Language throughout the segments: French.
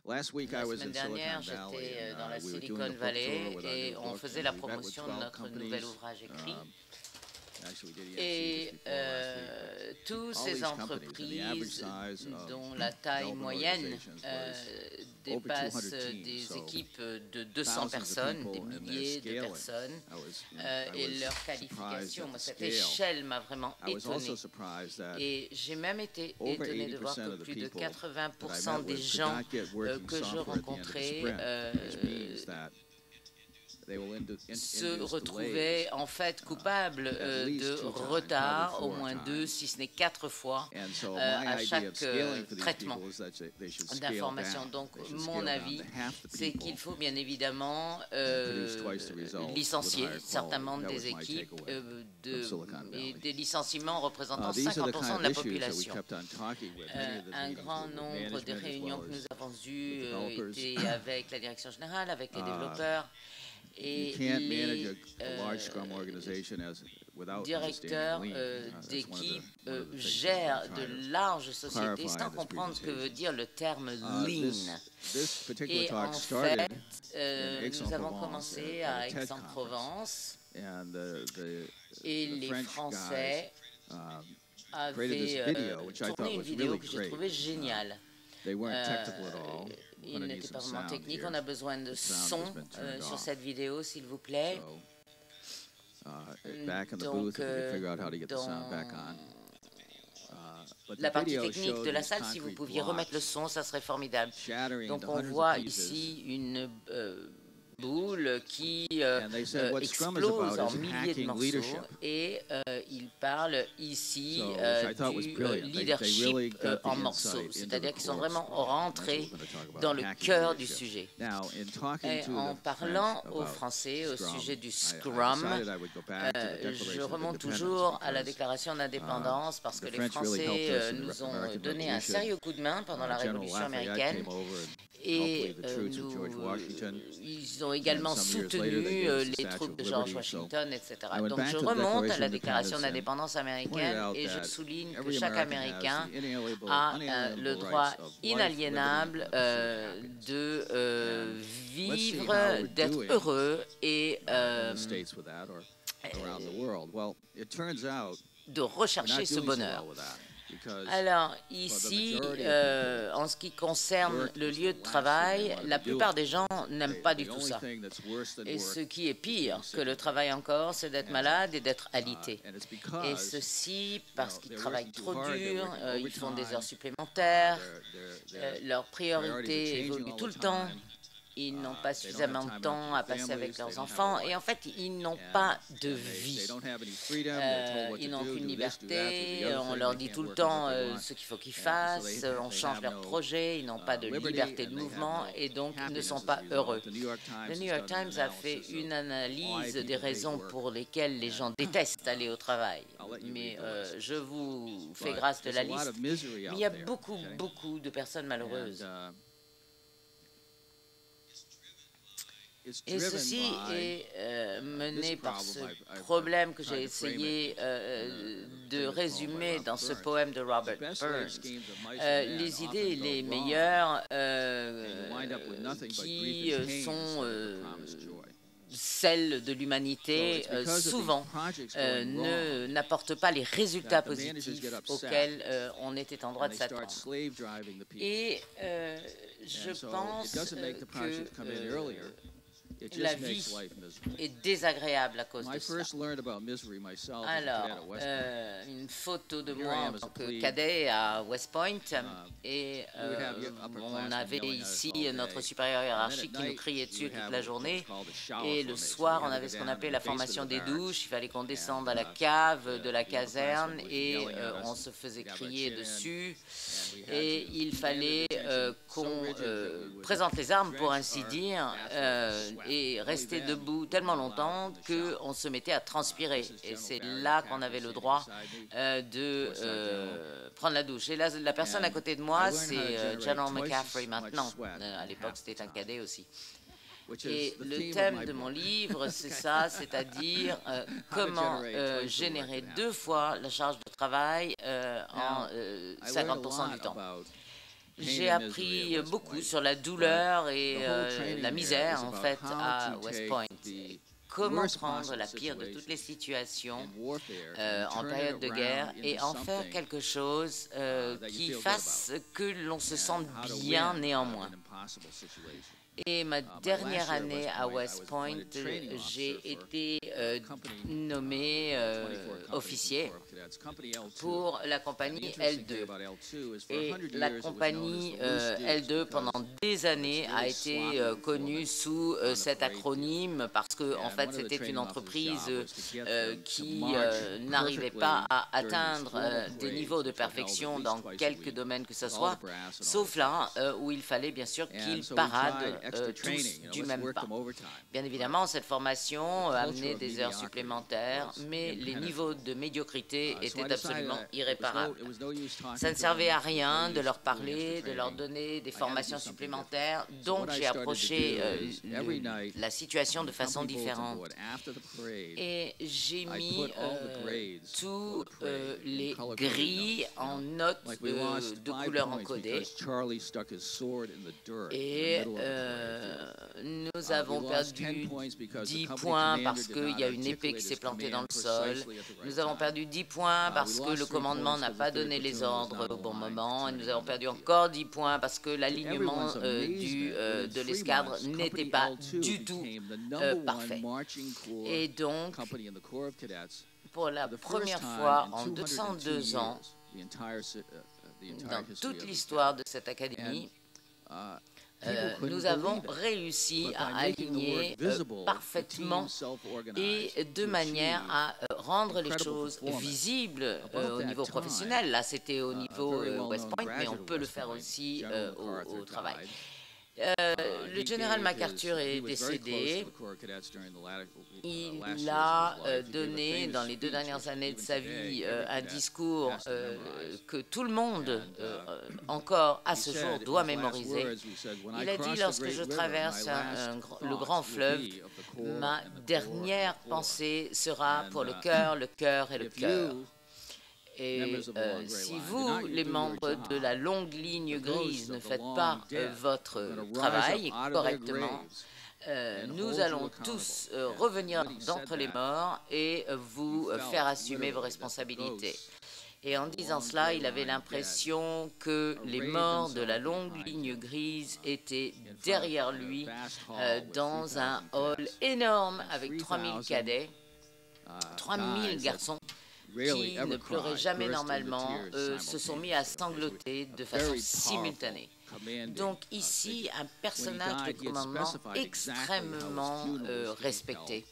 La semaine dernière, j'étais dans la Silicon Valley et on faisait la promotion de notre nouvel ouvrage écrit. Et toutes ces entreprises dont la taille moyenne dépasse des équipes de 200 personnes, des milliers de personnes, et leur qualification, moi, cette échelle m'a vraiment étonné. Et j'ai même été étonné de voir que plus de 80% des gens que je rencontrais se retrouvaient en fait coupables de retard au moins 2, si ce n'est 4 fois à chaque traitement d'information. Donc mon avis, c'est qu'il faut bien évidemment licencier certains membres des équipes et des licenciements représentant 50% de la population. Un grand nombre des réunions que nous avons eues étaient avec la direction générale, avec les développeurs, et les directeurs d'équipe gèrent de larges sociétés sans comprendre ce que veut dire le terme lean. Et en fait, nous avons commencé à Aix-en-Provence et les Français avaient tourné une vidéo que j'ai trouvée géniale. Il n'était pas vraiment technique. On a besoin de son sur cette vidéo, s'il vous plaît. Donc, la partie technique de la salle, si vous pouviez remettre le son, ça serait formidable. Donc, on voit ici une boule qui explose en milliers de morceaux et il parle ici du leadership en morceaux, c'est-à-dire qu'ils sont vraiment rentrés dans le cœur du sujet. Et en parlant aux Français au sujet du Scrum, je remonte toujours à la déclaration d'indépendance parce que les Français nous ont donné un sérieux coup de main pendant la Révolution américaine. Et ils ont également soutenu les troupes de George Washington, etc. Donc je remonte à la déclaration d'indépendance américaine et je souligne que chaque Américain a le droit inaliénable de vivre, d'être heureux et de rechercher ce bonheur. Alors ici, en ce qui concerne le lieu de travail, la plupart des gens n'aiment pas du tout ça. Et ce qui est pire que le travail encore, c'est d'être malade et d'être alité. Et ceci parce qu'ils travaillent trop dur, ils font des heures supplémentaires, leurs priorités évoluent tout le temps. Ils n'ont pas suffisamment de temps à passer avec leurs enfants et en fait, ils n'ont pas de vie. Ils n'ont aucune liberté, on leur dit tout le temps ce qu'il faut qu'ils fassent, on change leurs projets, ils n'ont pas de liberté de mouvement et donc ils ne sont pas heureux. Le New York Times a fait une analyse des raisons pour lesquelles les gens détestent aller au travail. Mais je vous fais grâce de la liste. Mais il y a beaucoup de personnes malheureuses. Et ceci est mené par ce problème que j'ai essayé de résumer dans ce poème de Robert Burns. Les idées les meilleures qui sont celles de l'humanité, souvent, n'apportent pas les résultats positifs auxquels on était en droit de s'attendre. Et je pense que la vie est désagréable à cause de ça. Alors, une photo de moi en tant que cadet à West Point, et on avait ici notre supérieur hiérarchique qui nous criait dessus toute la journée, et le soir, on avait ce qu'on appelait la formation des douches. Il fallait qu'on descende à la cave de la caserne, et on se faisait crier dessus, et il fallait qu'on présente les armes, pour ainsi dire, et rester debout tellement longtemps qu'on se mettait à transpirer. Et c'est là qu'on avait le droit de prendre la douche. Et là, la personne à côté de moi, c'est General McCaffrey maintenant. À l'époque, c'était un cadet aussi. Et le thème de mon livre, c'est ça, c'est-à-dire comment générer 2 fois la charge de travail en 50% du temps. J'ai appris beaucoup sur la douleur et la misère, en fait, à West Point. Comment prendre la pire de toutes les situations en période de guerre et en faire quelque chose qui fasse que l'on se sente bien néanmoins. Et ma dernière année à West Point, j'ai été nommé officier pour la compagnie L2. Et la compagnie L2, pendant des années, a été connue sous cet acronyme parce que, en fait, c'était une entreprise qui n'arrivait pas à atteindre des niveaux de perfection dans quelques domaines que ce soit, sauf là où il fallait bien sûr qu'ils paradent tous du même pas. Bien évidemment, cette formation amenait des heures supplémentaires, mais les niveaux de médiocrité étaient absolument irréparables. Ça ne servait à rien de leur parler, de leur donner des formations supplémentaires, donc j'ai approché la situation de façon différente. Et j'ai mis tous les grilles en notes de couleur encodée. Et nous avons perdu 10 points parce qu'il y a une épée qui s'est plantée dans le sol. Nous avons perdu 10 points parce que le commandement n'a pas donné les ordres au bon moment. Et nous avons perdu encore 10 points parce que l'alignement de l'escadre n'était pas du tout parfait. Et donc, pour la première fois en 202 ans, dans toute l'histoire de cette académie, nous avons réussi à aligner parfaitement et de manière à rendre les choses visibles au niveau professionnel. Là, c'était au niveau West Point, mais on peut le faire aussi au travail. Le général MacArthur est décédé. Il a donné, dans les 2 dernières années de sa vie, un discours que tout le monde, encore à ce jour, doit mémoriser. Il a dit, lorsque je traverse le grand fleuve, ma dernière pensée sera pour le cœur et le cœur. Et si vous, les membres de la longue ligne grise, ne faites pas votre travail correctement, nous allons tous revenir d'entre les morts et vous faire assumer vos responsabilités. Et en disant cela, il avait l'impression que les morts de la longue ligne grise étaient derrière lui dans un hall énorme avec 3000 cadets, 3000 garçons qui ne pleuraient jamais normalement, se sont mis à sangloter de façon simultanée. Donc ici, un personnage de commandement extrêmement respecté.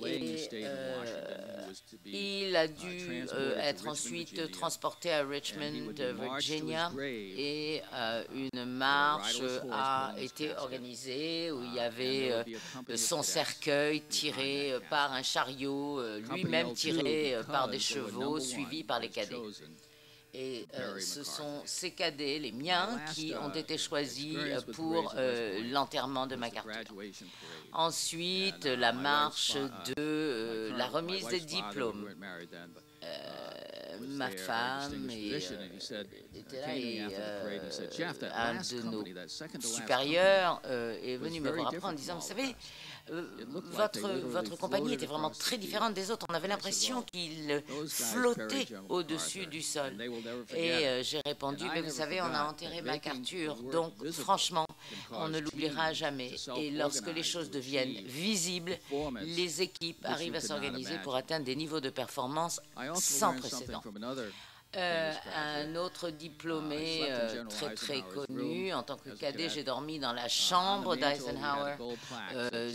Et il a dû être ensuite transporté à Richmond, Virginia, et une marche a été organisée où il y avait son cercueil tiré par un chariot, lui-même tiré par des chevaux, suivi par les cadets. Et ce sont ces cadets, les miens, qui ont été choisis pour l'enterrement de MacArthur. Ensuite, la marche de la remise des diplômes. Ma femme était là et un de nos supérieurs est venu me voir après en disant, vous savez, votre compagnie était vraiment très différente des autres. On avait l'impression qu'il flottait au-dessus du sol. Et j'ai répondu, mais vous savez, on a enterré MacArthur, donc franchement, on ne l'oubliera jamais. Et lorsque les choses deviennent visibles, les équipes arrivent à s'organiser pour atteindre des niveaux de performance sans précédent. Un autre diplômé très connu. En tant que cadet, j'ai dormi dans la chambre d'Eisenhower.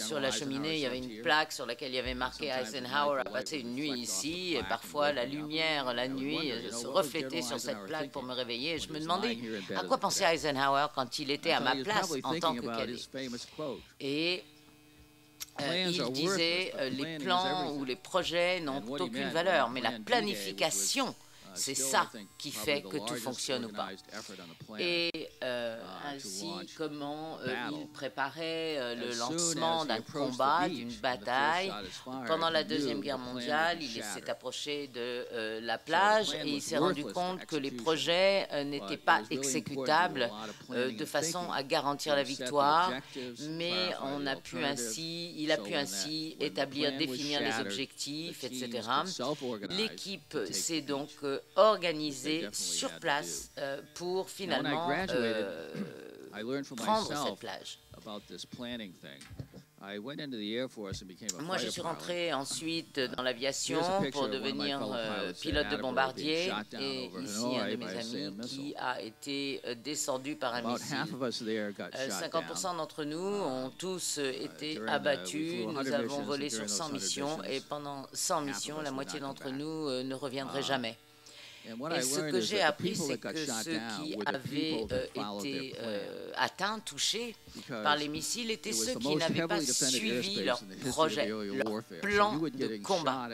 Sur la cheminée, il y avait une plaque sur laquelle il y avait marqué Eisenhower a passé une nuit ici. Et parfois, la lumière, la nuit, se reflétait sur cette plaque pour me réveiller. Je me demandais à quoi pensait Eisenhower quand il était à ma place en tant que cadet. Et il disait les plans ou les projets n'ont aucune valeur, mais la planification C'est ça qui fait que tout fonctionne ou pas. Et ainsi, comment il préparait le lancement d'un combat, d'une bataille. Pendant la Deuxième Guerre mondiale, il s'est approché de la plage et il s'est rendu compte que les projets n'étaient pas exécutables de façon à garantir la victoire, mais il a pu ainsi établir, définir les objectifs, etc. L'équipe s'est donc organisée sur place pour finalement prendre cette plage. Moi, je suis rentré ensuite dans l'aviation pour devenir pilote de bombardier. Et ici, un de mes amis qui a été descendu par un missile. 50% d'entre nous ont tous été abattus. Nous avons volé sur 100 missions. Et pendant 100 missions, la moitié d'entre nous ne reviendraient jamais. Et ce que j'ai appris, c'est que ceux qui avaient été atteints, touchés par les missiles, étaient ceux qui n'avaient pas suivi leur projet, leur plan de combat.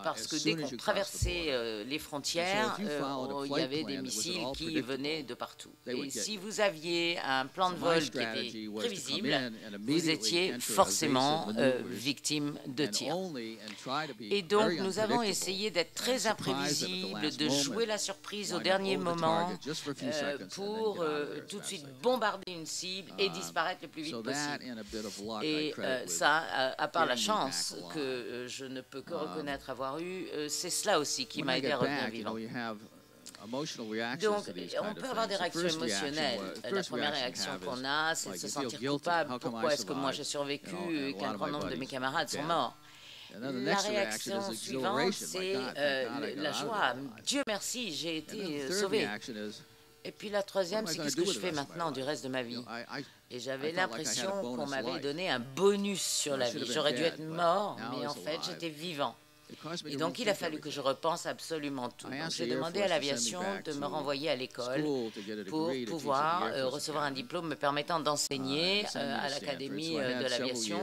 Parce que dès qu'on traversait les frontières, il y avait des missiles qui venaient de partout. Et si vous aviez un plan de vol qui était prévisible, vous étiez forcément victime de tirs. Et donc, nous avons essayé d'être très imprévisible, de jouer la surprise au dernier moment pour tout de suite bombarder une cible et disparaître le plus vite possible. Et ça, à part la chance que je ne peux que reconnaître avoir eue, c'est cela aussi qui m'a aidé à revenir vivant. Donc, on peut avoir des réactions émotionnelles. La première réaction qu'on a, c'est de se sentir coupable. Pourquoi est-ce que moi j'ai survécu et qu'un grand nombre de mes camarades sont morts? La réaction suivante, c'est la joie. Dieu merci, j'ai été sauvé. Et puis la troisième, c'est qu'est-ce que je fais maintenant du reste de ma vie? Et j'avais l'impression qu'on m'avait donné un bonus sur la vie. J'aurais dû être mort, mais en fait, j'étais vivant. Et donc, il a fallu que je repense absolument tout. J'ai demandé à l'aviation de me renvoyer à l'école pour pouvoir recevoir un diplôme me permettant d'enseigner à l'Académie de l'aviation.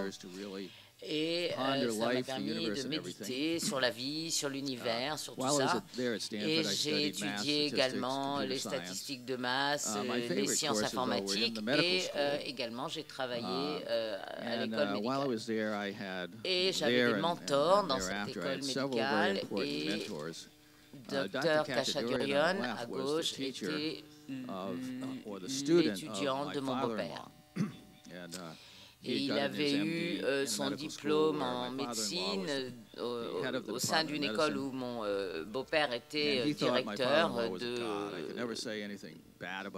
Et ça m'a permis de méditer sur la vie, sur l'univers, sur tout ça. Et j'ai étudié également les statistiques de masse, les sciences informatiques et également j'ai travaillé à l'école médicale. Et j'avais des mentors dans cette école médicale et Dr Kachagurian à gauche était l'étudiant de mon beau-père. Et il avait eu son diplôme en médecine au sein d'une école où mon beau-père était directeur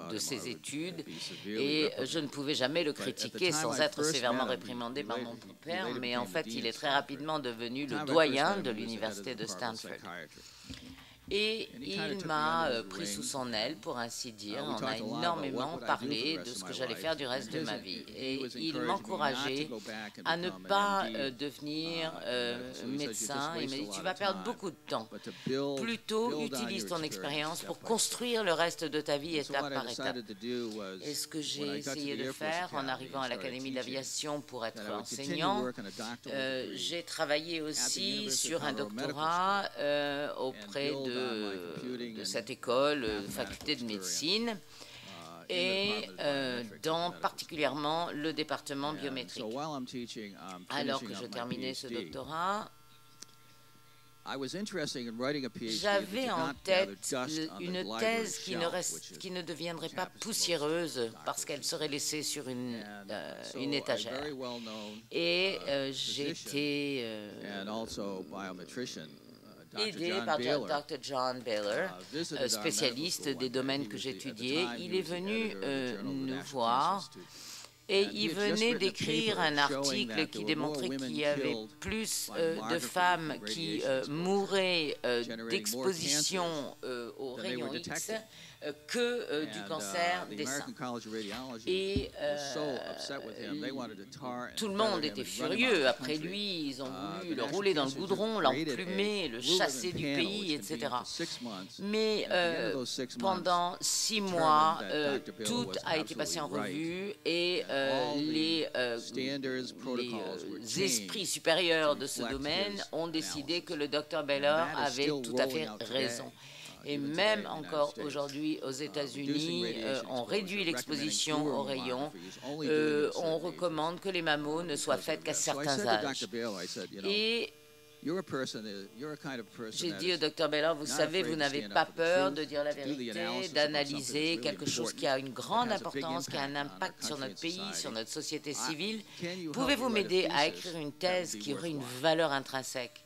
de ses études. Et je ne pouvais jamais le critiquer sans être sévèrement réprimandé par mon beau-père. Mais en fait, il est très rapidement devenu le doyen de l'université de Stanford. Et il m'a pris sous son aile, pour ainsi dire. On a énormément parlé de ce que j'allais faire du reste de ma vie. Et il m'encourageait à ne pas devenir médecin. Il m'a dit, tu vas perdre beaucoup de temps. Plutôt, utilise ton expérience pour construire le reste de ta vie étape par étape. Et ce que j'ai essayé de faire en arrivant à l'Académie de l'aviation pour être enseignant, j'ai travaillé aussi sur un doctorat auprès de cette école, faculté de médecine, et dans particulièrement le département biométrique. Alors que je terminais ce doctorat, j'avais en tête une thèse qui ne deviendrait pas poussiéreuse parce qu'elle serait laissée sur une étagère. Et j'étais aidé par Dr. John Baylor, spécialiste des domaines que j'étudiais. Il est venu nous voir et il venait d'écrire un article qui démontrait qu'il y avait plus de femmes qui mouraient d'exposition aux rayons X du cancer des seins. Et tout le monde était furieux après lui. Ils ont voulu le rouler dans le goudron, l'emplumer, le chasser du pays, etc. Mais pendant 6 mois, tout a été passé en revue et les esprits supérieurs de ce domaine ont décidé que le Dr Baylor avait tout à fait raison. Et même encore aujourd'hui aux États-Unis, on réduit l'exposition aux rayons. On recommande que les mammos ne soient faites qu'à certains âges. Et j'ai dit au Dr Baylor, vous savez, vous n'avez pas peur de dire la vérité, d'analyser quelque chose qui a une grande importance, qui a un impact sur notre pays, sur notre société civile. Pouvez-vous m'aider à écrire une thèse qui aurait une valeur intrinsèque?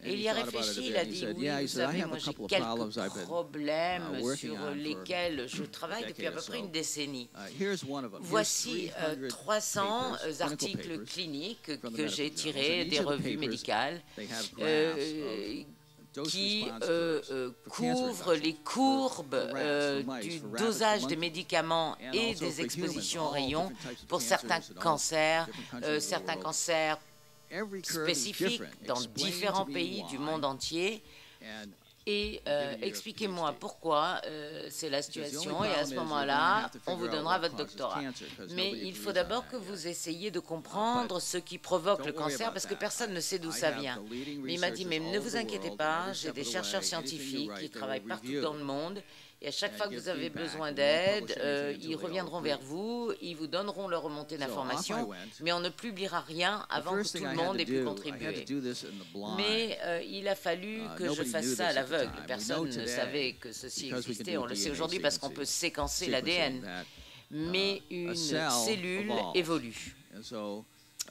Et il y a réfléchi, il a dit, oui, vous savez, moi j'ai quelques problèmes sur lesquels je travaille depuis à peu près une décennie. Voici 300 articles cliniques que j'ai tirés des revues médicales qui couvrent les courbes du dosage des médicaments et des expositions aux rayons pour certains cancers spécifiques dans différents pays du monde entier. Et expliquez-moi pourquoi c'est la situation et à ce moment-là, on vous donnera votre doctorat. Mais il faut d'abord que vous essayiez de comprendre ce qui provoque le cancer parce que personne ne sait d'où ça vient. Mais il m'a dit, mais ne vous inquiétez pas, j'ai des chercheurs scientifiques qui travaillent partout dans le monde et à chaque fois que vous avez besoin d'aide, ils reviendront vers vous, ils vous donneront leur remontée d'informations, mais on ne publiera rien avant que tout le monde ait pu contribuer. Mais il a fallu que je fasse ça à l'aveugle. Personne ne savait que ceci existait. On le sait aujourd'hui parce qu'on peut séquencer l'ADN. Mais une cellule évolue.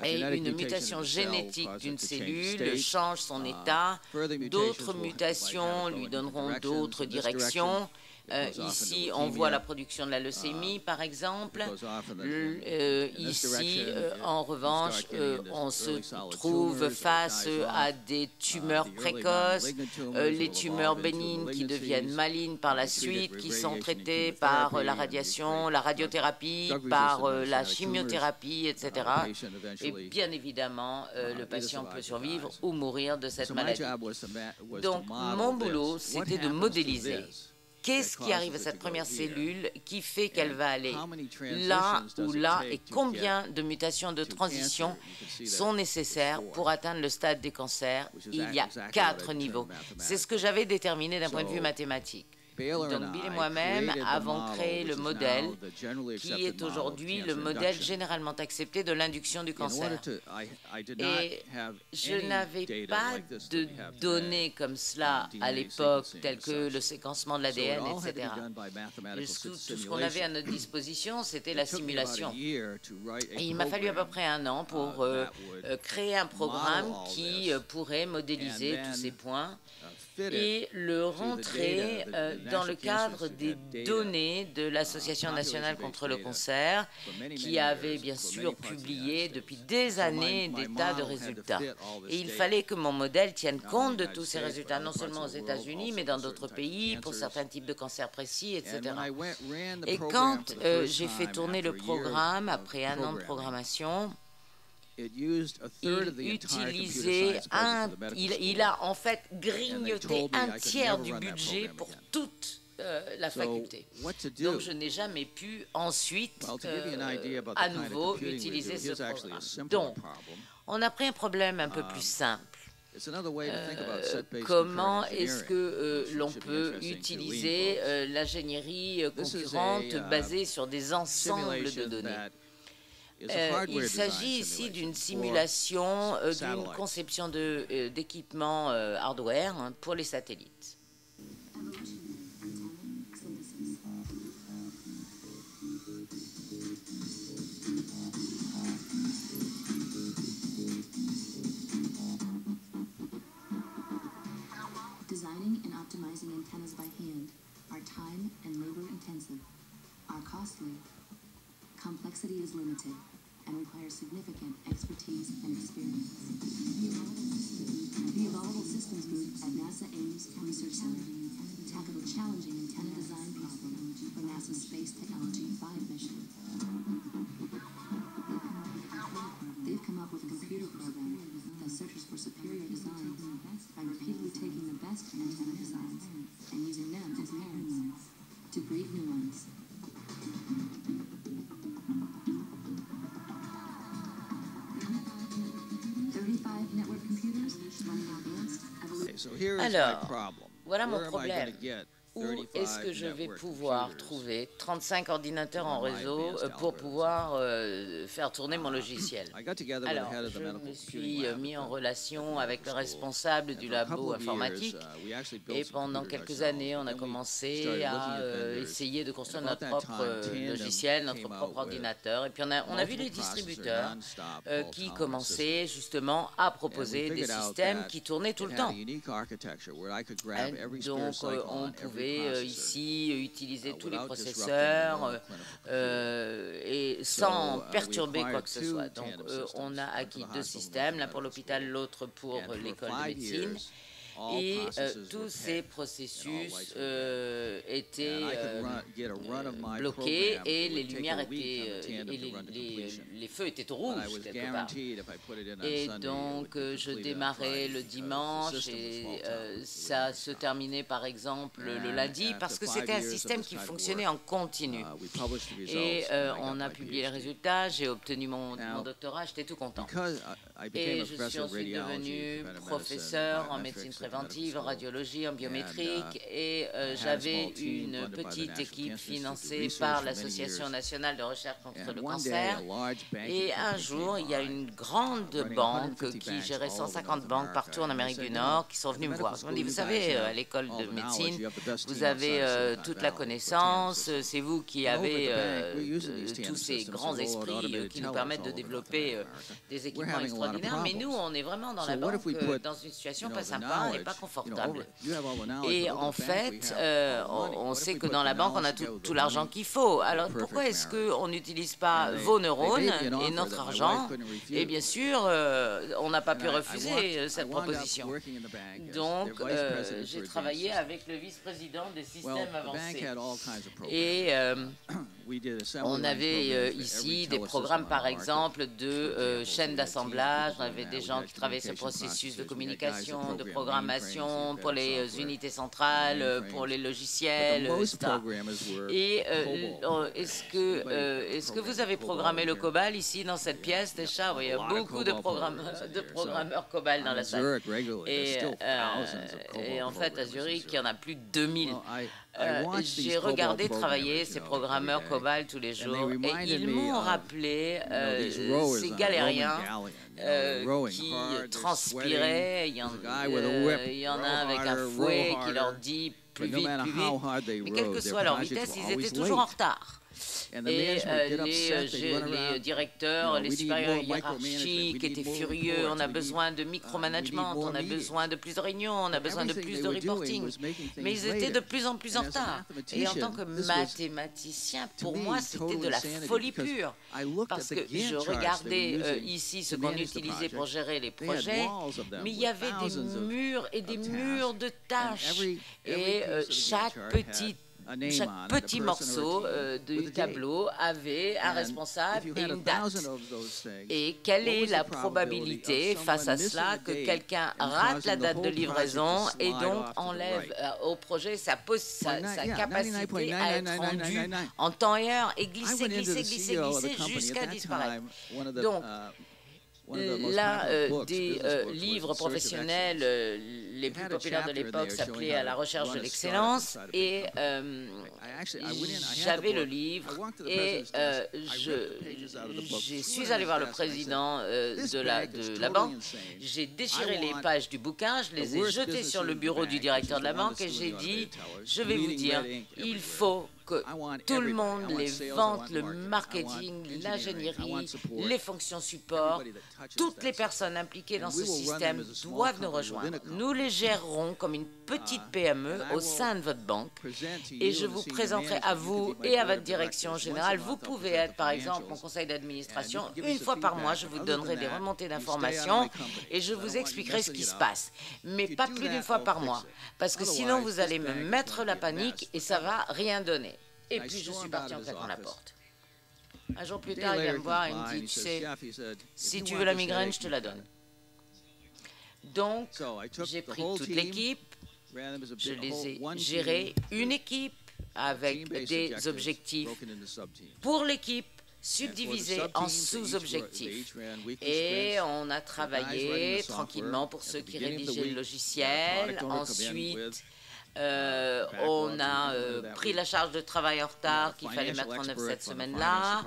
Et une mutation génétique d'une cellule change son état. D'autres mutations lui donneront d'autres directions. Ici, on voit la production de la leucémie, par exemple. Ici, en revanche, on se trouve face à des tumeurs précoces, les tumeurs bénignes qui deviennent malignes par la suite, qui sont traitées par la radiation, la radiothérapie, par la chimiothérapie, etc. Et bien évidemment, le patient peut survivre ou mourir de cette maladie. Donc, mon boulot, c'était de modéliser. Qu'est-ce qui arrive à cette première cellule qui fait qu'elle va aller là ou là et combien de mutations de transition sont nécessaires pour atteindre le stade des cancers? Il y a 4 niveaux. C'est ce que j'avais déterminé d'un point de vue mathématique. Donc Bill et moi-même avons créé le modèle qui est aujourd'hui le modèle généralement accepté de l'induction du cancer. Et je n'avais pas de données comme cela à l'époque, telles que le séquencement de l'ADN, etc. Tout ce qu'on avait à notre disposition, c'était la simulation. Et il m'a fallu à peu près 1 an pour créer un programme qui pourrait modéliser tous ces points et le rentrer dans le cadre des données de l'Association nationale contre le cancer, qui avait bien sûr publié depuis des années des tas de résultats. Et il fallait que mon modèle tienne compte de tous ces résultats, non seulement aux États-Unis, mais dans d'autres pays, pour certains types de cancers précis, etc. Et quand j'ai fait tourner le programme, après 1 an de programmation, il a en fait grignoté 1/3 du budget pour toute la faculté. Donc je n'ai jamais pu ensuite à nouveau utiliser ce programme. Donc on a pris un problème un peu plus simple. Comment est-ce que l'on peut utiliser l'ingénierie concurrente basée sur des ensembles de données? Il s'agit ici d'une simulation d'une conception d'équipement hardware pour les satellites. Designing and optimizing antennas by hand are time and labor intensive, are costly. Complexity is limited and requires significant expertise and experience. The Evolvable Systems Group at NASA Ames Research Center tackled a challenging antenna design problem best antenna designs and using them as mirrors to breed new ones. 35 network computers running advanced evolution. Alors, voilà mon problème. Où est-ce que je vais pouvoir trouver 35 ordinateurs en réseau pour pouvoir faire tourner mon logiciel? Alors, je me suis mis en relation avec le responsable du labo informatique et pendant quelques années, on a commencé à essayer de construire notre propre logiciel, notre propre ordinateur. Et puis, on a vu les distributeurs qui commençaient justement à proposer des systèmes qui tournaient tout le temps. Donc, on pouvait ici utiliser tous les processeurs et sans perturber quoi que ce soit. Donc, on a acquis deux systèmes, l'un pour l'hôpital, l'autre pour l'école de médecine. Et tous ces processus étaient bloqués et les lumières étaient, les feux étaient au rouge quelque part. Et donc je démarrais le dimanche et ça se terminait par exemple le lundi parce que c'était un système qui fonctionnait en continu. Et on a publié les résultats, j'ai obtenu mon doctorat, j'étais tout content. Et je suis ensuite devenu professeur en médecine préventive, en radiologie, en biométrique et j'avais une petite équipe financée par l'Association nationale de recherche contre le cancer. Et un jour, il y a une grande banque qui gérait 150 banques partout en Amérique du Nord qui sont venus me voir. Ils m'ont dit, vous savez, à l'école de médecine, vous avez toute la connaissance, c'est vous qui avez tous ces grands esprits qui nous permettent de développer des équipements extraordinaires. Mais nous, on est vraiment dans la banque, dans une situation pas sympa et pas confortable. Et en fait, on sait que dans la banque, on a tout l'argent qu'il faut. Alors pourquoi est-ce qu'on n'utilise pas vos neurones et notre argent? Et bien sûr, on n'a pas pu refuser cette proposition. Donc, j'ai travaillé avec le vice-président des systèmes avancés. Et on avait ici des programmes, par exemple, de chaînes d'assemblage. On avait des gens qui travaillaient sur le processus de communication, de programmation pour les unités centrales, pour les logiciels, etc. Et est-ce que vous avez programmé le COBOL ici dans cette pièce déjà? Oui, il y a beaucoup de programmeurs COBOL dans la salle. Et en fait, à Zurich, il y en a plus de 2000. J'ai regardé travailler ces programmeurs COBOL tous les jours et ils m'ont rappelé ces galériens qui transpiraient. Il y en a avec un fouet qui leur dit plus vite, plus vite. Mais quelle que soit leur vitesse, ils étaient toujours en retard. Et les directeurs, les supérieurs hiérarchiques étaient furieux. On a besoin de micromanagement, on a besoin de plus de réunions, on a besoin de plus de reporting. Mais ils étaient de plus en plus en retard. Et en tant que mathématicien, pour moi, c'était de la folie pure. Parce que je regardais ici ce qu'on utilisait pour gérer les projets, mais il y avait des murs et des murs de tâches. Et chaque petit morceau du tableau avait un responsable et une date. Et quelle est la probabilité face à cela que quelqu'un rate la date de livraison et donc enlève au projet sa capacité à être rendu en temps et heure et glisser jusqu'à disparaître. Donc, l'un des livres professionnels les plus populaires de l'époque s'appelait « À la recherche de l'excellence » et j'avais le livre et je suis allé voir le président de la banque, j'ai déchiré les pages du bouquin, je les ai jetées sur le bureau du directeur de la banque et j'ai dit « Je vais vous dire, il faut que tout le monde, les ventes, le marketing, l'ingénierie, les fonctions support, toutes les personnes impliquées dans ce système doivent nous rejoindre. Nous les gérerons comme une petite PME au sein de votre banque et je vous présenterai à vous et à votre direction générale. Vous pouvez être, par exemple, mon conseil d'administration. Une fois par mois, je vous donnerai des remontées d'informations et je vous expliquerai ce qui se passe. Mais pas plus d'une fois par mois, parce que sinon vous allez me mettre la panique et ça va rien donner. Et puis je suis parti en claquant la porte. Un jour plus tard, il vient me voir et il me dit, tu sais, si tu veux la migraine, je te la donne. Donc, j'ai pris toute l'équipe Je les ai gérés, une équipe avec des objectifs pour l'équipe, subdivisés en sous-objectifs. Et on a travaillé tranquillement pour ceux qui rédigeaient le logiciel. Ensuite, on a pris la charge de travail en retard qu'il fallait mettre en œuvre cette semaine-là.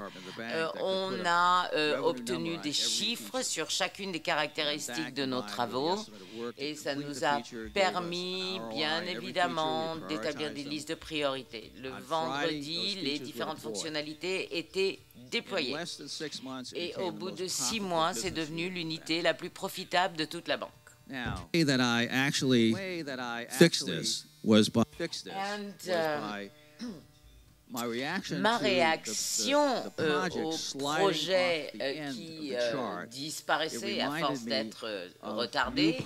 On a obtenu des chiffres sur chacune des caractéristiques de nos travaux et ça nous a permis, bien évidemment, d'établir des listes de priorités. Le vendredi, les différentes fonctionnalités étaient déployées. Et au bout de 6 mois, c'est devenu l'unité la plus profitable de toute la banque. The way that I actually fixed this was by ma réaction au projet qui disparaissait à force d'être retardé,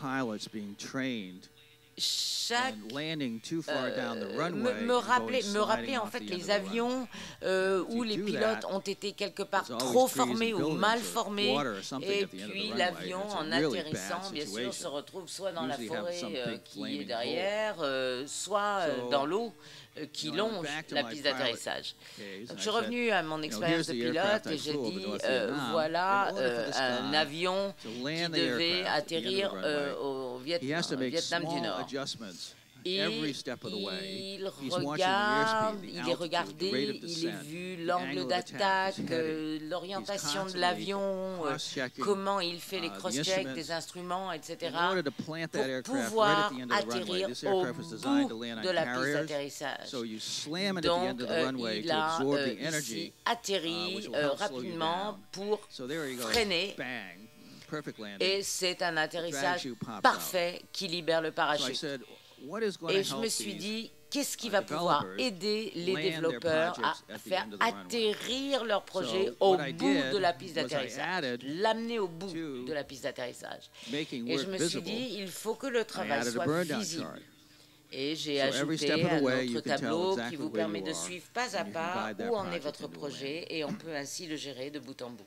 me rappeler en fait les avions où les pilotes ont été quelque part trop formés ou mal formés et puis l'avion en atterrissant bien sûr se retrouve soit dans la forêt qui est derrière, soit dans l'eau qui longe la piste d'atterrissage. Donc, je suis revenu à mon expérience de pilote et j'ai dit, voilà un avion qui devait atterrir au Vietnam du Nord. Et il regarde, il est regardé, il est vu l'angle d'attaque, l'orientation de l'avion, comment il fait les cross-checks des instruments, etc. pour pouvoir atterrir au bout de la piste d'atterrissage. Donc, il a ici atterri rapidement pour freiner. Et c'est un atterrissage parfait qui libère le parachute. Et je me suis dit, qu'est-ce qui va pouvoir aider les développeurs à faire atterrir leur projet au bout de la piste d'atterrissage, l'amener au bout de la piste d'atterrissage. Et je me suis dit, il faut que le travail soit visible. Et j'ai ajouté un autre tableau qui vous permet de suivre pas à pas où en est votre projet et on peut ainsi le gérer de bout en bout.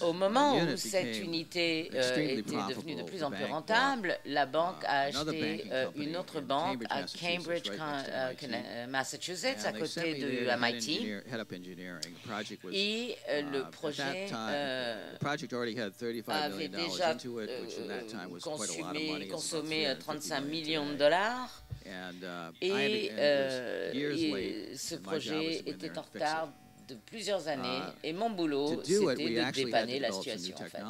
Au moment où cette unité était devenue de plus en plus rentable, la banque a acheté une autre banque à Cambridge, Massachusetts, à côté de MIT. Et le projet avait déjà consommé 35 millions de dollars. Et ce projet était en retard de plusieurs années et mon boulot, c'était de dépanner la situation. En fait.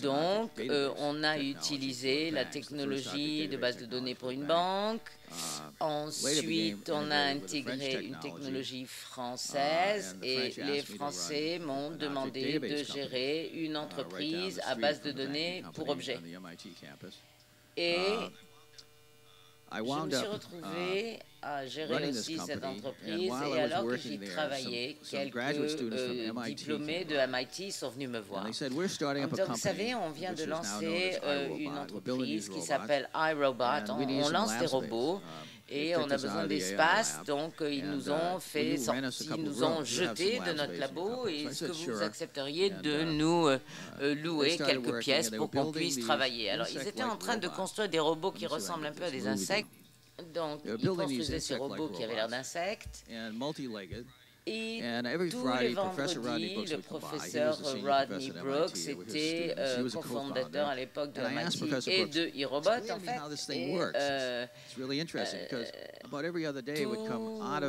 Donc, on a utilisé la technologie de base de données pour une banque. Ensuite, on a intégré une technologie française et les Français m'ont demandé de gérer une entreprise à base de données pour objet. Et je me suis retrouvé à gérer aussi cette entreprise et alors que j'y travaillais, quelques diplômés de MIT sont venus me voir. Donc, vous savez, on vient de lancer une entreprise qui s'appelle iRobot. On lance des robots et on a besoin d'espace, donc ils nous ont fait sortir, ils nous ont jetés de notre labo. Et est-ce que vous accepteriez de nous louer quelques pièces pour qu'on puisse travailler? Alors, ils étaient en train de construire des robots qui ressemblent un peu à des insectes. Donc, ils construisaient ces robots qui avaient l'air d'insectes. Et tous les vendredis, le professeur Rodney Brooks était cofondateur à l'époque de MIT et de iRobot, en fait. Et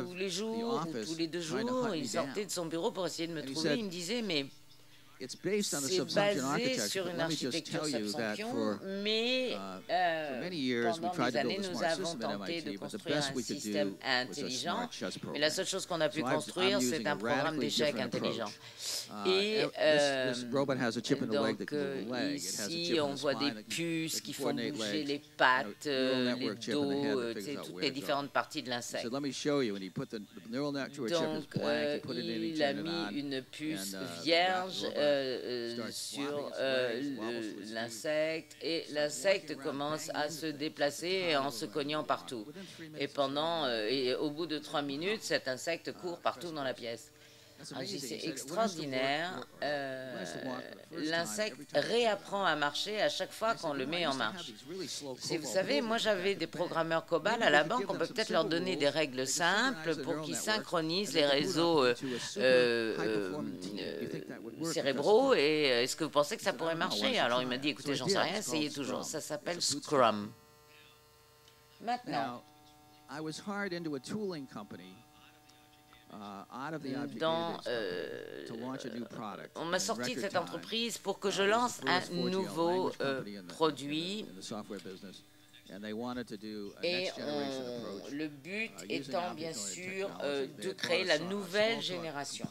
tous les jours, ou tous les 2 jours, il sortait de son bureau pour essayer de me trouver. Il me disait, mais c'est basé sur une architecture subfonction, mais pendant des années, nous avons tenté de construire un système intelligent, mais la seule chose qu'on a pu construire, c'est un programme d'échecs intelligent. Et donc, ici, on voit des puces qui font bouger les pattes, les dos, toutes les différentes parties de l'insecte. Donc, il a mis une puce vierge sur l'insecte et l'insecte commence à se déplacer en se cognant partout. Et au bout de 3 minutes, cet insecte court partout dans la pièce. C'est extraordinaire. L'insecte réapprend à marcher à chaque fois qu'on le met en marche. Vous savez, moi j'avais des programmeurs COBOL à la banque, on peut peut-être leur donner des règles simples pour qu'ils synchronisent les réseaux cérébraux. Et est-ce que vous pensez que ça pourrait marcher? Alors il m'a dit, écoutez, j'en sais rien, essayez toujours. Ça s'appelle Scrum. Maintenant, on m'a sorti de cette entreprise pour que je lance un nouveau produit. Et le but étant bien sûr de créer la nouvelle génération.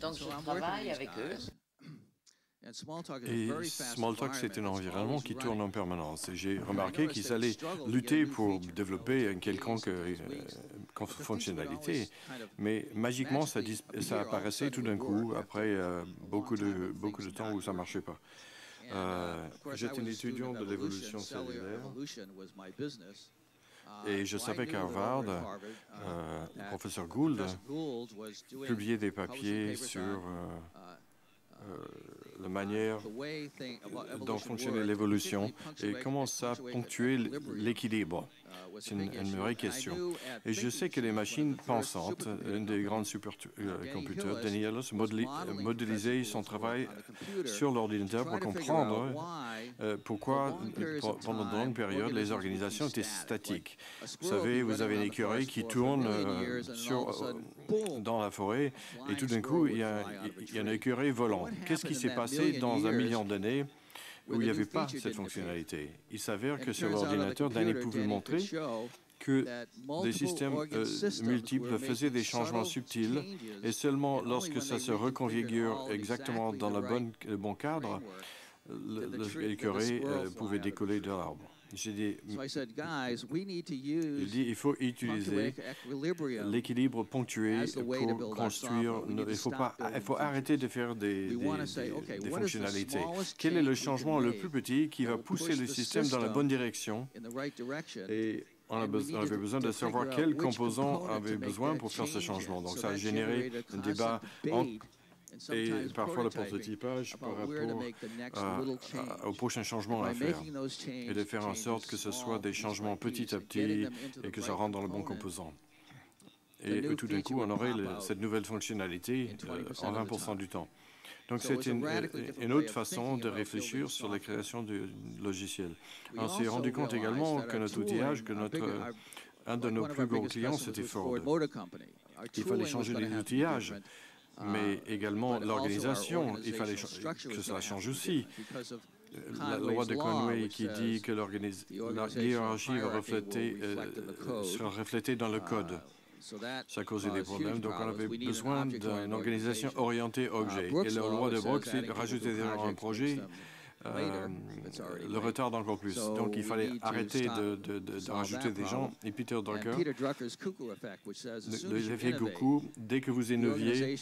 Donc je travaille avec eux. Et Smalltalk, c'est un environnement qui tourne en permanence. Et j'ai remarqué qu'ils allaient lutter pour développer une quelconque fonctionnalité, mais magiquement, ça apparaissait tout d'un coup, après beaucoup de temps où ça ne marchait pas. J'étais un étudiant de l'évolution cellulaire, et je savais qu'à Harvard, le professeur Gould publiait des papiers sur la manière dont fonctionnait l'évolution et comment ça ponctuait l'équilibre. C'est une vraie question. Et je sais que les machines pensantes, un des grands supercomputers, Danielos, modélisait son travail sur l'ordinateur pour comprendre pourquoi, pendant de longues périodes, les organisations étaient statiques. Vous savez, vous avez une écureuil qui tourne dans la forêt et tout d'un coup, il y a un écureuil volant. Qu'est-ce qui s'est passé dans 1 million d'années où il n'y avait pas cette fonctionnalité? Il s'avère que sur l'ordinateur, Danny pouvait montrer que des systèmes multiples faisaient des changements subtils et seulement lorsque ça se reconfigure exactement dans le bon cadre, l'écureuil pouvait décoller de l'arbre. J'ai dit, il faut utiliser l'équilibre ponctué pour construire. Il faut arrêter de faire des fonctionnalités. Quel est le changement le plus petit qui va pousser le système dans la bonne direction? Et on avait besoin de savoir quels composants avaient besoin pour faire ce changement. Donc ça a généré un débat et parfois le prototypage par rapport au prochain changement à faire et de faire en sorte que ce soit des changements petit à petit et que ça rentre dans le bon composant. Et tout d'un coup, on aurait cette nouvelle fonctionnalité en 20% du temps. Donc c'est une autre façon de réfléchir sur la création du logiciel. On s'est rendu compte également que notre outillage, un de nos plus gros clients, c'était Ford. Il fallait changer les outillages, mais également l'organisation, il fallait que cela change aussi. La loi de Conway qui dit que la hiérarchie sera reflétée dans le code. Ça causait des problèmes, donc on avait besoin d'une organisation orientée objet. Et la loi de Brooks, c'est de rajouter dans un projet le retard encore plus. Donc il fallait arrêter de rajouter des gens. Et Peter Drucker, l'effet coucou, dès que vous innoviez,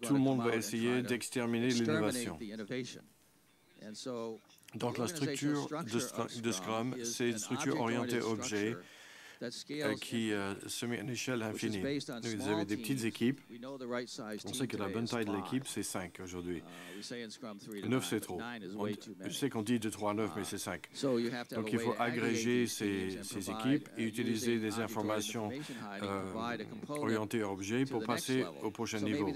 tout le monde va essayer d'exterminer l'innovation. Donc la structure de Scrum, c'est une structure orientée objet qui se met à une échelle infinie. Vous avez des petites équipes. On sait que la bonne taille de l'équipe, c'est 5 aujourd'hui. 9, c'est trop. Je sais qu'on dit de 3 à 9, mais c'est 5. Donc il faut agréger ces équipes et utiliser des informations orientées à objet pour passer au prochain niveau.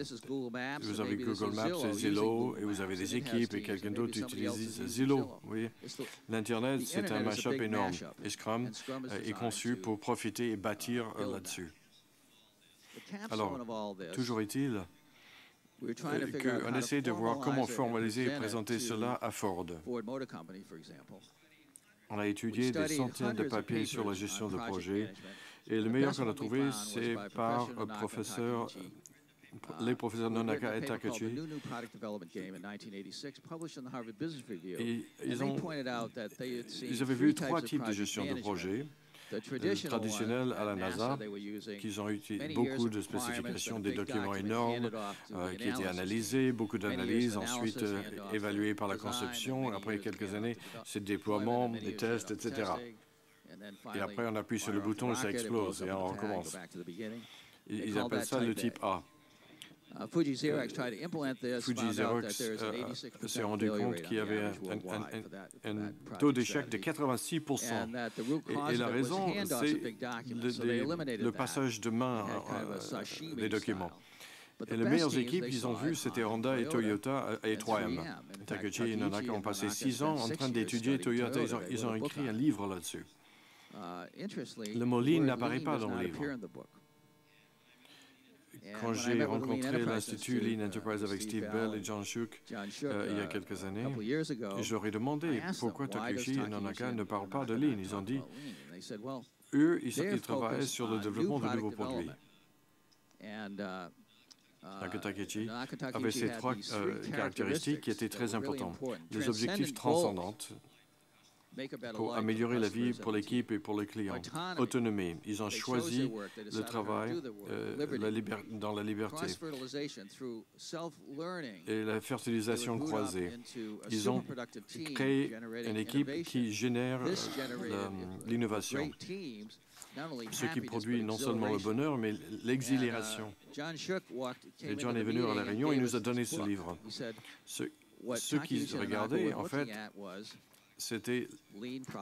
Vous avez Google Maps et Zillow, et vous avez des équipes, et quelqu'un d'autre utilise Zillow. L'Internet, c'est un mash-up énorme. Et Scrum est conçu pour profiter et bâtir là-dessus. Alors, toujours est-il qu'on essaie de voir comment formaliser et présenter cela à Ford. On a étudié des centaines de papiers sur la gestion de projet et le meilleur qu'on a trouvé, c'est par les professeurs Nonaka et Takachi. Et ils avaient vu 3 types de gestion de projet. Traditionnels à la NASA, qu'ils ont utilisé beaucoup de spécifications, des documents énormes qui étaient analysés, beaucoup d'analyses, ensuite évaluées par la conception. Après quelques années, c'est le déploiement, les tests, etc. Et après, on appuie sur le bouton et ça explose et on recommence. Ils appellent ça le type A. Fuji Xerox s'est rendu compte qu'il y avait un taux d'échec de 86%. Et la raison, c'est le passage de main des documents. Et les meilleures équipes qu'ils ont vues, c'était Honda et Toyota et 3M. Takeshi et Nonaka ont passé 6 ans en train d'étudier Toyota. Ils ont écrit un livre là-dessus. Le mot Lean n'apparaît pas dans le livre. Quand j'ai rencontré l'Institut Lean Enterprise avec Steve Bell et John Shook il y a quelques années, je leur ai demandé pourquoi Takeshi et Nonaka ne parlent pas de Lean. Ils ont dit, eux, ils travaillent sur le développement de nouveaux produits. Takeshi avait ces 3 caractéristiques qui étaient très importantes. Les objectifs transcendants pour améliorer la vie pour l'équipe et pour les clients. Autonomie. Ils ont choisi le travail dans la liberté. Et la fertilisation croisée. Ils ont créé une équipe qui génère l'innovation. Ce qui produit non seulement le bonheur, mais l'exhilaration. Et John est venu à la réunion, il nous a donné ce livre. Ce qu'ils regardaient, en fait, c'était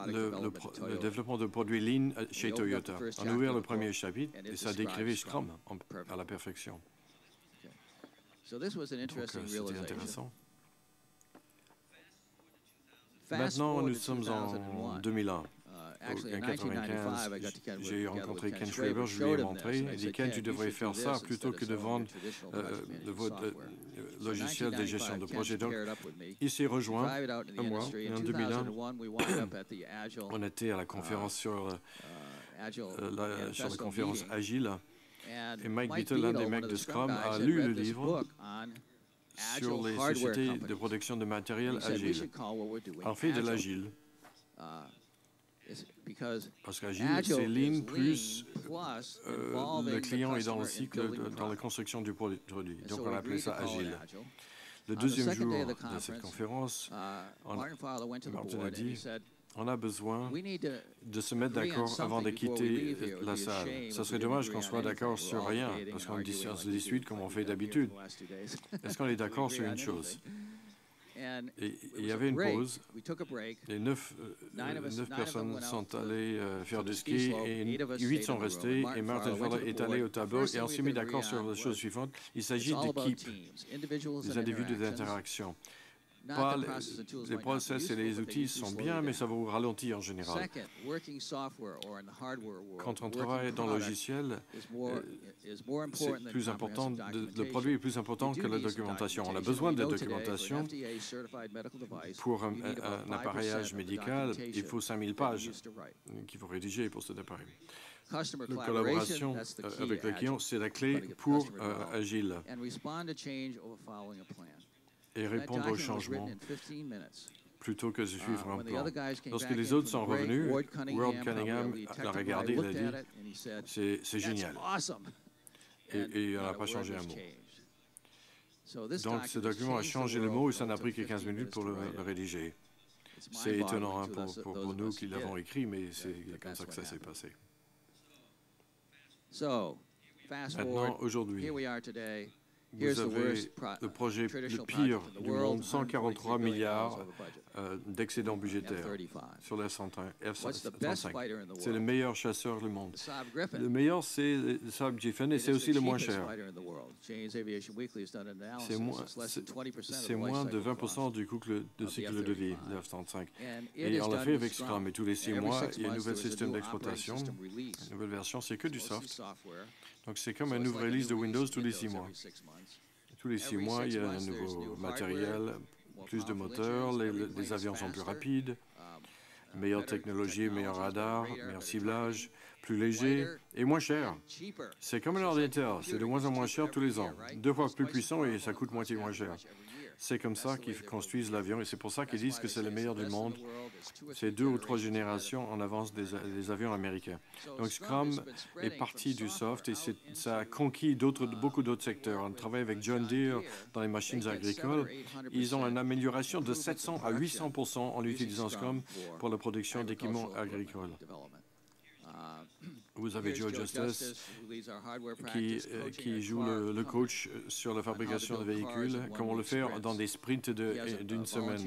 le développement de produits Lean chez Toyota. On a ouvert le premier chapitre et ça décrivait Scrum à la perfection. Donc, c'était intéressant. Maintenant, nous sommes en 2001. En 1995, j'ai rencontré Ken Schreiber, je lui ai montré. Il a dit, Ken, tu devrais faire ça plutôt que de vendre votre logiciel de gestion de projet. Donc, il s'est rejoint à moi. Et en 2001, on était à la conférence sur la conférence Agile. Et Mike Beatle, l'un des mecs de Scrum, a lu le livre sur les sociétés de production de matériel agile. On fait de l'agile. Parce qu'Agile, c'est Lean plus le client est dans le cycle, dans la construction du produit. Donc on appelait ça Agile. Le deuxième jour de cette conférence, Martin a dit, on a besoin de se mettre d'accord avant de quitter la salle. Ça serait dommage qu'on soit d'accord sur rien, parce qu'on se dispute comme on fait d'habitude. Est-ce qu'on est d'accord sur une chose? Et il y avait une pause, et 9 personnes sont allées faire du ski, et 8 sont restés, et Martin Fowler est allé au tableau, et on s'est mis d'accord sur la chose suivante. Il s'agit d'équipes, des individus d'interaction. Pas les process et les outils sont bien, mais ça vous ralentit en général. Quand on travaille dans le logiciel, c'est plus important, le produit est plus important que la documentation. On a besoin de documentation. Pour un appareillage médical, il faut 5000 pages qu'il faut rédiger pour cet appareil. La collaboration avec le client, c'est la clé pour Agile. Et répondre aux changements plutôt que de suivre un plan. Lorsque les autres sont revenus, Ward Cunningham l'a regardé, il a dit « c'est génial ». Et on n'a pas changé un mot. Donc ce document a changé le mot et ça n'a pris que 15 minutes pour le rédiger. C'est étonnant pour nous qui l'avons écrit, mais c'est comme ça que ça s'est passé. Maintenant, aujourd'hui, vous avez le projet le pire du monde, 143 milliards d'excédents budgétaires sur le F-35. C'est le meilleur chasseur du monde. Le meilleur, c'est le Saab Griffon, et c'est aussi le moins cher. C'est moins de 20% du cycle de vie de F-35. Et on l'a fait avec Scrum, et tous les 6 mois, il y a un nouvel système d'exploitation, une nouvelle version, c'est que du soft. Donc c'est comme une nouvelle release de Windows tous les 6 mois. Tous les 6 mois, il y a un nouveau matériel, plus de moteurs, les avions sont plus rapides, meilleure technologie, meilleur radar, meilleur ciblage, plus léger et moins cher. C'est comme un ordinateur, c'est de moins en moins cher tous les ans. 2 fois plus puissant et ça coûte moitié moins cher. C'est comme ça qu'ils construisent l'avion et c'est pour ça qu'ils disent que c'est le meilleur du monde. C'est 2 ou 3 générations en avance des avions américains. Donc Scrum est parti du soft et ça a conquis beaucoup d'autres secteurs. On travaille avec John Deere dans les machines agricoles. Ils ont une amélioration de 700 à 800% en utilisant Scrum pour la production d'équipements agricoles. Vous avez Joe Justice qui joue le coach sur la fabrication de véhicules, comment le faire dans des sprints d'une semaine.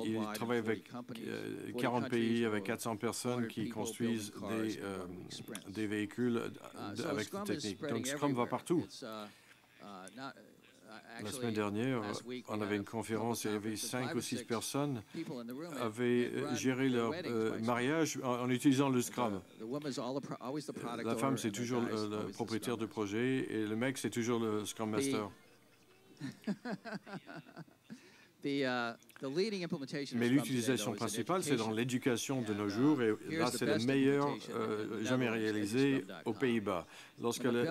Il travaille avec 40 pays, avec 400 personnes qui construisent des véhicules avec cette technique. Donc Scrum va partout. La semaine dernière, on avait une conférence et il y avait 5 ou 6 personnes qui avaient géré leur mariage en utilisant le Scrum. La femme, c'est toujours le propriétaire du projet et le mec, c'est toujours le Scrum Master. Mais l'utilisation principale, c'est dans l'éducation de nos jours, et là, c'est le meilleur jamais réalisé aux Pays-Bas. Lorsque la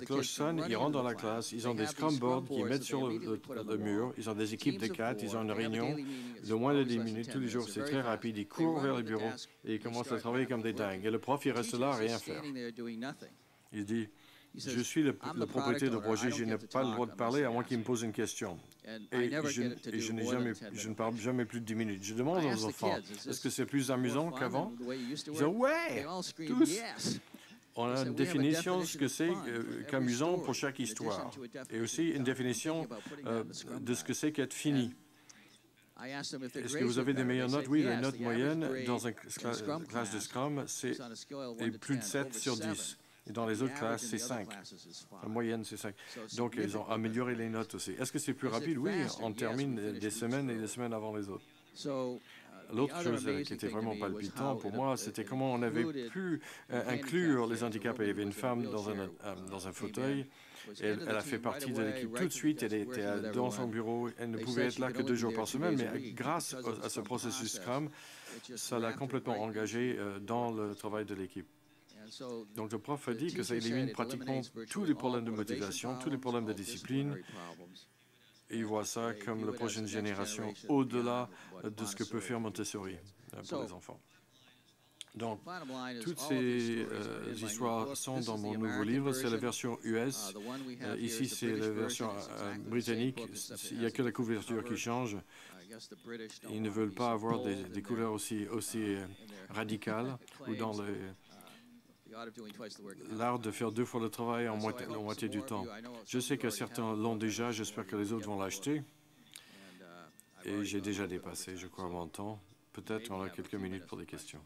cloche sonne, ils rentrent dans la classe, ils ont des Scrum boards qu'ils mettent sur le mur, ils ont des équipes de 4, ils ont une réunion de moins de 10 minutes tous les jours, c'est très rapide, ils courent vers le bureau et ils commencent à travailler comme des dingues. Et le prof, il reste là à rien faire. Il dit... Je suis le propriétaire du projet, je n'ai pas le droit de parler à moins qu'il me pose une question. Et je ne parle jamais plus de 10 minutes. Je demande aux enfants, est-ce que c'est plus amusant qu'avant? Ils disent, ouais, tous. On a une définition de ce que c'est qu'amusant pour chaque histoire. Et aussi une définition de ce que c'est qu'être fini. Est-ce que vous avez des meilleures notes? Oui, les notes moyennes dans une classe de Scrum, c'est plus de 7 sur 10. Et dans les autres classes, c'est 5. La moyenne, c'est 5. Donc, ils ont amélioré les notes aussi. Est-ce que c'est plus rapide? Oui, on termine des semaines et des semaines avant les autres. L'autre chose qui était vraiment palpitant pour moi, c'était comment on avait pu inclure les handicapés. Il y avait une femme dans un fauteuil. Elle a fait partie de l'équipe tout de suite. Elle était dans son bureau. Elle ne pouvait être là que 2 jours par semaine. Mais grâce à ce processus Scrum, ça l'a complètement engagée dans le travail de l'équipe. Donc le prof a dit que ça élimine pratiquement tous les problèmes de motivation, tous les problèmes de discipline. Et il voit ça comme la prochaine génération au-delà de ce que peut faire Montessori pour les enfants. Donc, toutes ces histoires sont dans mon nouveau livre. C'est la version US. Ici, c'est la version britannique. Il n'y a que la couverture qui change. Ils ne veulent pas avoir des couleurs aussi radicales ou dans l'art de faire 2 fois le travail en moitié du temps. Je sais que certains l'ont déjà, j'espère que les autres vont l'acheter. Et j'ai déjà dépassé, je crois, mon temps. Peut-être on a quelques minutes pour des questions.